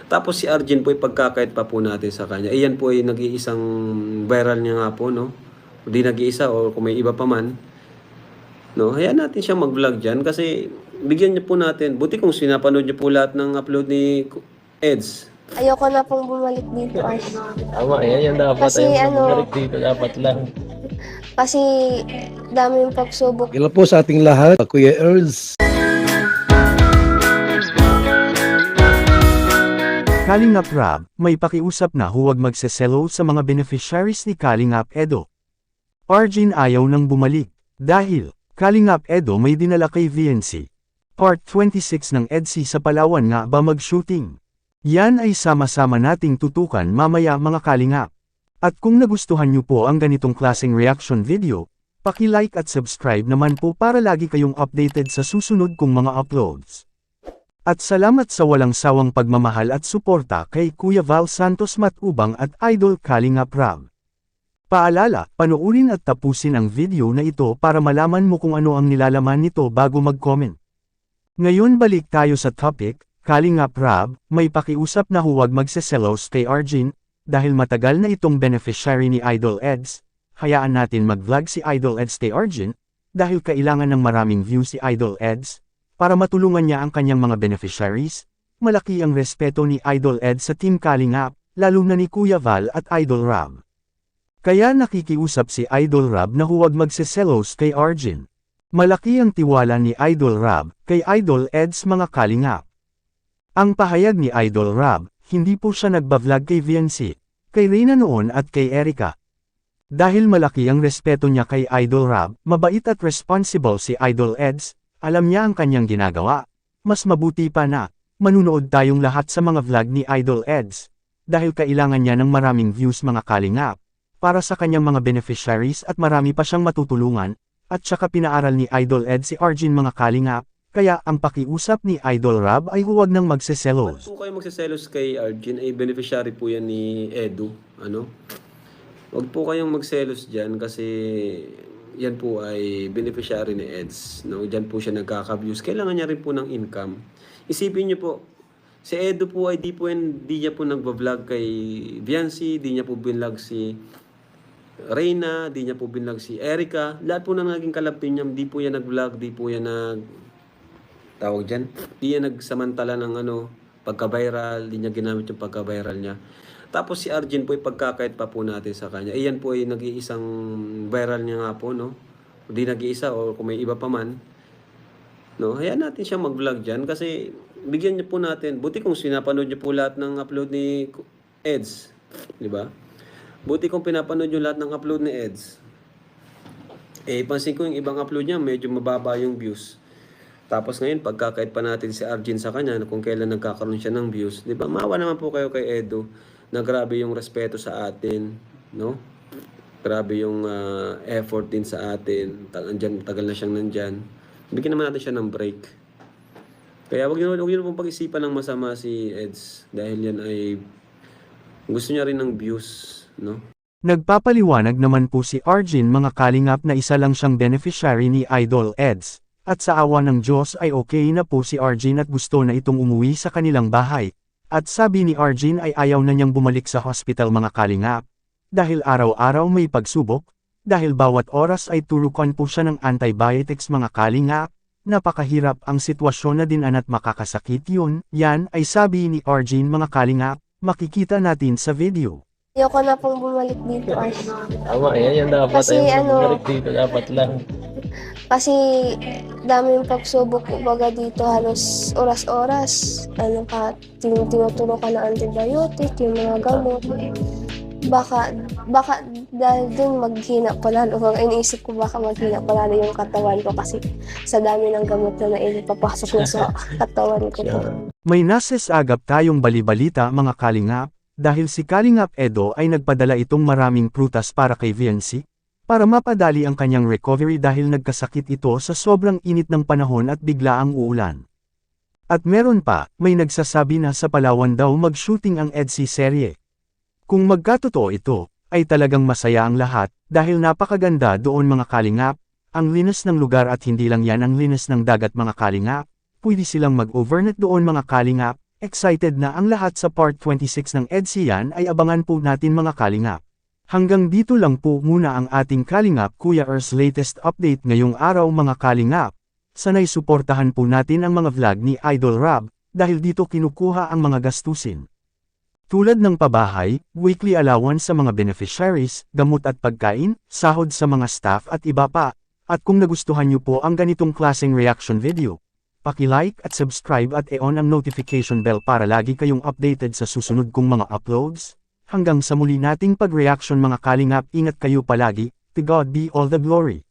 Tapos si Arjen po ay pagkakait pa po natin sa kanya. Iyan po ay nag-iisang viral niya nga po, no? Hindi nag-iisa o kung may iba pa man, no? Hayaan natin siya mag-vlog dyan kasi bigyan niyo po natin. Buti kung sinapanood niyo po lahat ng upload ni Eds. Ayoko na pong bumalik dito ay. Tama, yan yung dapat. Kasi Ay, ano- bumalik dito dapat lang. Kasi dami yung pagsubok. Hello po sa ating lahat, Kuya Earls. Kalingap Rab, may pakiusap na huwag magseselo sa mga beneficiaries ni Kalingap Edo. Arjin ayaw nang bumalik, dahil Kalingap Edo may dinala kay VNC. Part 26 ng EDC sa Palawan nga ba mag-shooting? Yan ay sama-sama nating tutukan mamaya mga Kalingap. At kung nagustuhan nyo po ang ganitong klaseng reaction video, paki-like at subscribe naman po para lagi kayong updated sa susunod kong mga uploads. At salamat sa walang sawang pagmamahal at suporta kay Kuya Val Santos Matubang at Idol Kalingap Rab. Paalala, panoorin at tapusin ang video na ito para malaman mo kung ano ang nilalaman nito bago mag-comment. Ngayon balik tayo sa topic, Kalingap Rab, may pakiusap na huwag magseselos kay Arjin, dahil matagal na itong beneficiary ni Idol Eds, hayaan natin mag-vlog si Idol Eds kay Arjin, dahil kailangan ng maraming views si Idol Eds, para matulungan niya ang kanyang mga beneficiaries. Malaki ang respeto ni Idol Ed sa Team Kalingap, lalo na ni Kuya Val at Idol Rab. Kaya nakikiusap si Idol Rab na huwag magseselos kay Arjin. Malaki ang tiwala ni Idol Rab kay Idol Eds mga Kalingap. Ang pahayag ni Idol Rab, hindi po siya nagba-vlog kay VNC, kay Reyna noon at kay Erica. Dahil malaki ang respeto niya kay Idol Rab, mabait at responsible si Idol Eds, alam niya ang kanyang ginagawa. Mas mabuti pa na, manunood tayong lahat sa mga vlog ni Idol Eds, dahil kailangan niya ng maraming views mga Kalingap, para sa kanyang mga beneficiaries at marami pa siyang matutulungan, at saka pinaaral ni Idol Eds si Arjin mga Kalingap, kaya ang pakiusap ni Idol Rab ay huwag nang magseselos. Huwag po kayo magseselos kay Arjen, ay beneficiary po yan ni Edu, ano? Huwag po kayong magselos dyan kasi yan po ay beneficiary ni Eds. No? Diyan po siya nagkaka-views. Kailangan niya rin po ng income. Isipin niyo po, si Edu po ay di niya po nagba-vlog kay Viancy, di niya po binlog si Reyna, di niya po binlog si Erica. Lahat po ng naging kalabtin niya, di po yan nag-vlog, di po yan tawag dyan, di yan nagsamantala ng pagka-viral, di niya ginamit yung pagka-viral niya. Tapos si Arjen po ay pagkakait pa po natin sa kanya. Iyan po ay nag-iisang viral niya nga po, no? Hindi nag-iisa o kung may iba pa man, no? Hayaan natin siya mag-vlog dyan kasi bigyan niyo po natin. Buti kung sinapanood niyo po lahat ng upload ni Eds, di ba? Buti kung pinapanood niyo lahat ng upload ni Eds. Pansin ko yung ibang upload niya, medyo mababa yung views. Tapos ngayon, pagkakait pa natin si Arjen sa kanya, kung kailan nagkakaroon siya ng views, di ba? Maawa naman po kayo kay Edu na grabe yung respeto sa atin, no? Grabe yung effort din sa atin. Tagal na siyang nandyan. Bigyan naman natin siya ng break. Kaya huwag niyo pong pag-isipan ng masama si Eds dahil yan ay gusto niya rin ng views, no? Nagpapaliwanag naman po si Arjin mga Kalingap na isa lang siyang beneficiary ni Idol Eds, at sa awa ng Diyos ay okay na po si Arjin at gusto na itong umuwi sa kanilang bahay. At sabi ni Arjin ay ayaw na niyang bumalik sa hospital mga Kalingap. Dahil araw-araw may pagsubok, dahil bawat oras ay turukan po siya ng antibiotics mga Kalingap, napakahirap ang sitwasyon na dinan at makakasakit yun, yan ay sabi ni Arjin mga Kalingap, makikita natin sa video. Ayoko na pong bumalik dito ay. Tama, yan yung dapat. Kasi Ay, ano- bumalik dito dapat lang. Kasi dami yung pagsubok kumbaga dito halos oras-oras. Tinuturo ka ng antibiotic, yung mga gamot. Baka dahil dun maghina pa lalo. Iniisip ko baka maghina pa lalo yung katawan ko kasi sa dami ng gamot na naipapasok na sa katawan ko po. May nasesagap tayong balibalita mga Kalingap, dahil si Kalingap Edo ay nagpadala itong maraming prutas para kay VNC, para mapadali ang kanyang recovery dahil nagkasakit ito sa sobrang init ng panahon at biglaang uulan. At meron pa, may nagsasabi na sa Palawan daw mag-shooting ang EDC serye. Kung magkatotoo ito, ay talagang masaya ang lahat, dahil napakaganda doon mga Kalingap, ang linas ng lugar at hindi lang yan ang linas ng dagat mga Kalingap, pwede silang mag-overnight doon mga Kalingap, Excited na ang lahat sa part 26 ng EDSA ay abangan po natin mga Kalingap. Hanggang dito lang po muna ang ating Kalingap Kuya Ers latest update ngayong araw mga Kalingap. Sanay suportahan po natin ang mga vlog ni Idol Rob, dahil dito kinukuha ang mga gastusin. Tulad ng pabahay, weekly allowance sa mga beneficiaries, gamot at pagkain, sahod sa mga staff at iba pa. At kung nagustuhan niyo po ang ganitong klaseng reaction video, paki-like at subscribe at i-on ang notification bell para lagi kayong updated sa susunod kong mga uploads. Hanggang sa muli nating pag-reaction mga Kalingap, ingat kayo palagi, to God be all the glory.